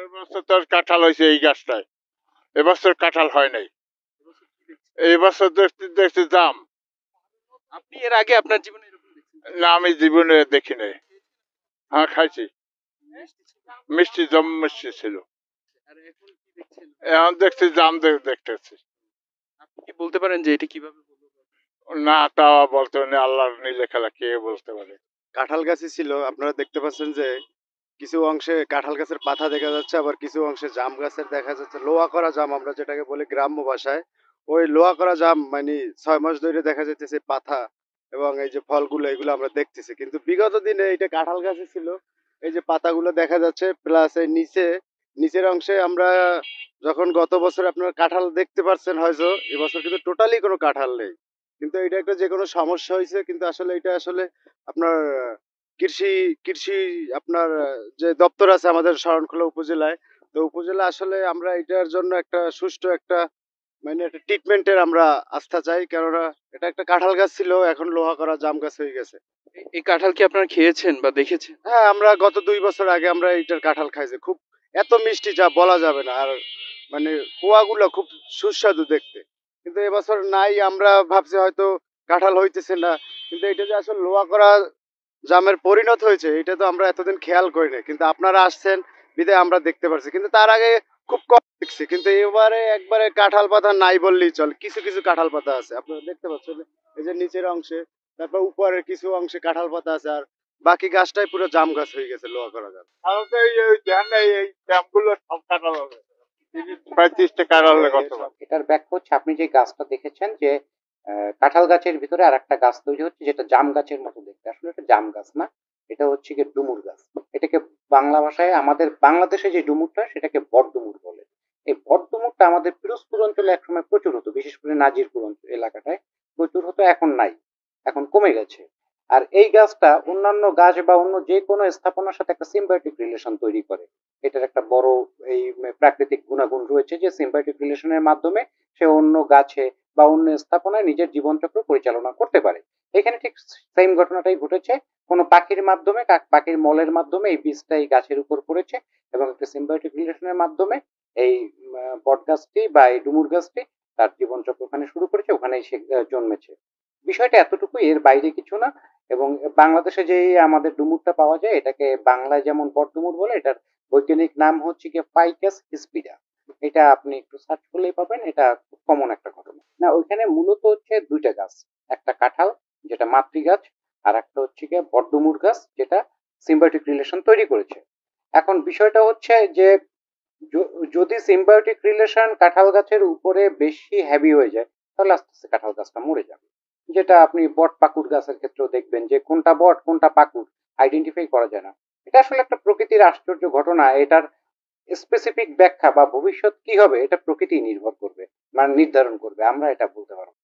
এবছর তোর কাঁঠাল হয়েছে এই গাছটায়, এবছর কাঁঠাল হয় নাই। এই বছর দেখছি জাম। আপনি এর আগে আপনার জীবনে এরকম দেখছেন? না, আমি জীবনে দেখি নাই। হ্যাঁ, খাইছি। মিষ্টি, জম মিষ্টি ছিল। আর এখন কি দেখছেন? এখন দেখছি জাম দেখতেছি। আপনি কি বলতে পারেন যে এটা কিভাবে হলো? না, তা বলতে পারি না, আল্লাহর নীলে খেলা, কে বলতে পারে। কাঁঠাল গাছই ছিল, আপনারা দেখতে পাচ্ছেন যে কিছু অংশে কাঁঠাল গাছের পাতা দেখা যাচ্ছে, আবার কিছু অংশে জাম গাছের দেখা যাচ্ছে লোহা করা জাম, আমরা যেটাকে বলি গ্রাম্য ভাষায়। ওই লোহা করা জাম মানে 6 মাস ধরে দেখা যাইতেছে পাতা এবং এই যে ফলগুলো এগুলো আমরা দেখতেছি, কিন্তু বিগত দিনে এটা কাঁঠাল গাছই ছিল। এই যে পাতাগুলো দেখা যাচ্ছে, প্লাস এই নিচের অংশে আমরা যখন গত বছর আপনারা কাঁঠাল দেখতে পাচ্ছেন হয়তো, এবছর কিন্তু টোটালি কোনো কাঁঠাল নেই। কিন্তু এটা একটা যে কোনো সমস্যা হয়েছে, কিন্তু আসলে এটা আসলে আপনার কৃষি কৃষি আপনার যে দপ্তর আছে আমাদের শরণখোলা উপজেলায়, তো উপজেলা আসলে আমরা এটার জন্য একটা সুষ্ঠু একটা মানে একটা ট্রিটমেন্টের আমরা আস্থা চাই, কেননা এটা একটা কাঁঠাল গাছ ছিল, এখন লোহা করা জাম গাছ হয়ে গেছে। এই কাঁঠাল কি আপনারা খেয়েছেন বা দেখেছেন? হ্যাঁ, আমরা গত 2 বছর আগে আমরা এইটার কাঁঠাল খাইছি, খুব এত মিষ্টি যা বলা যাবে না। আর মানে কোয়াগুলো খুব সুস্বাদু দেখতে, কিন্তু এবছর নাই। আমরা ভাবছি হয়তো কাঁঠাল হইতেছে না, কিন্তু এটা যে আসলে লোহা করা জামের পরিণত হয়েছে এটা তো আমরা এতদিন খেয়াল করি না, কিন্তু আপনারা আসছেন বিধায় আমরা দেখতে পারছি, কিন্তু তার আগে খুব কম দেখছি। কিন্তু এবারে একবারে কাঁঠাল পাতা নাই বললেই চলে, কিছু কিছু কাঁঠাল পাতা আছে আপনারা দেখতে পাচ্ছেন, এই যে নিচের অংশে, তারপর উপরের কিছু অংশে কাঁঠাল পাতা আছে, আর বাকি গাছটাই পুরো জাম গাছ হয়ে গেছে, লোহা করা জাম। তাহলে এই ধ্যান এই জামগুলো সব কাঁঠাল হবে, 30-35টা কাঁঠাল হলে কত পারে। এটার ব্যাখ্যা হচ্ছে আপনি যে গাছটা দেখেছেন যে কাঁঠাল গাছের ভিতরে আর একটা গাছ তৈরি হচ্ছে যেটা জাম গাছের মতো দেখতে, আসলে এটা জাম গাছ না, এটা হচ্ছে গিয়ে ডুমুর গাছ। এটাকে বাংলা ভাষায় আমাদের বাংলাদেশে যে ডুমুরটা সেটাকে বটডুমুর বলে। এই বটডুমুরটা আমাদের পিরোজপুর অঞ্চলে একসময় প্রচুর হতো, বিশেষ করে নাজিরপুর এলাকাটায় প্রচুর হতো, এখন নাই, এখন কমে গেছে। আর এই গাছটা অন্যান্য গাছ বা অন্য যে কোনো স্থাপনার সাথে একটা সিম্বায়োটিক রিলেশন তৈরি করে। এটার একটা বড় এই প্রাকৃতিক গুণাগুণ রয়েছে যে সিম্বায়োটিক রিলেশনের মাধ্যমে সে অন্য গাছে বা অন্য স্থাপনায় নিজের জীবনচক্র পরিচালনা করতে পারে। এখানে ঠিক সেম ঘটনাটাই ঘটেছে, কোনো পাখির মাধ্যমে, পাখির মলের মাধ্যমে এই বীজটা এই গাছের উপর পড়েছে এবং একটা সিম্বায়োটিক রিলেশনের মাধ্যমে এই বট গাছটি বা এই ডুমুর গাছটি তার জীবনচক্র ওখানে শুরু করেছে, ওখানেই সে জন্মেছে। বিষয়টা এতটুকু, এর বাইরে কিছু না। এবং বাংলাদেশে যে আমাদের ডুমুরটা পাওয়া যায় এটাকে বাংলায় যেমন বট ডুমুর বলে, এটার বৈজ্ঞানিক নাম হচ্ছে গিয়ে ফাইকাস হিসপিডা। এটা আপনি একটু সার্চ করলেই পাবেন, এটা খুব কমন একটা ঘটনা। না, ওইখানে মূলত হচ্ছে দুইটা গাছ, একটা কাঁঠাল যেটা মাতৃ গাছ, আর একটা হচ্ছে গিয়ে বটডুমুর গাছ যেটা সিম্বায়োটিক রিলেশন তৈরি করেছে। এখন বিষয়টা হচ্ছে যে যদি সিম্বায়োটিক রিলেশন কাঁঠাল গাছের উপরে বেশি হ্যাভি হয়ে যায় তাহলে আস্তে আস্তে কাঁঠাল গাছটা মরে যাবে। যেটা আপনি বট পাকুড় গাছের ক্ষেত্রেও দেখবেন যে কোনটা বট কোনটা পাকুড় আইডেন্টিফাই করা যায় না। এটা আসলে একটা প্রকৃতির আশ্চর্য ঘটনা। এটার স্পেসিফিক ব্যাখ্যা বা ভবিষ্যৎ কি হবে এটা প্রকৃতি নির্ভর করবে, মানে নির্ধারণ করবে, আমরা এটা বলতে পারবো।